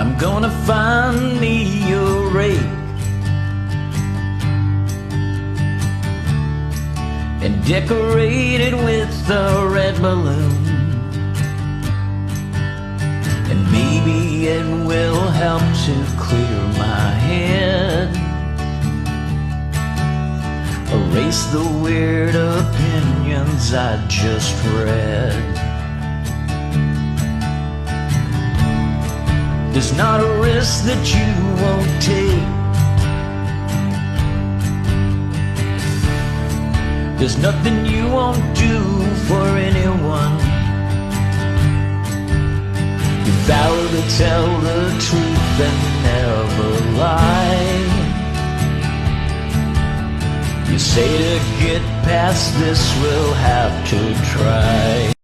I'm gonna find me a rake and decorate it with a red balloon, and maybe it will help to clear my head, erase the weird opinions I just read. There's not a risk that you won't take. There's nothing you won't do for anyone. You vow to tell the truth and never lie. You say to get past this we'll have to try.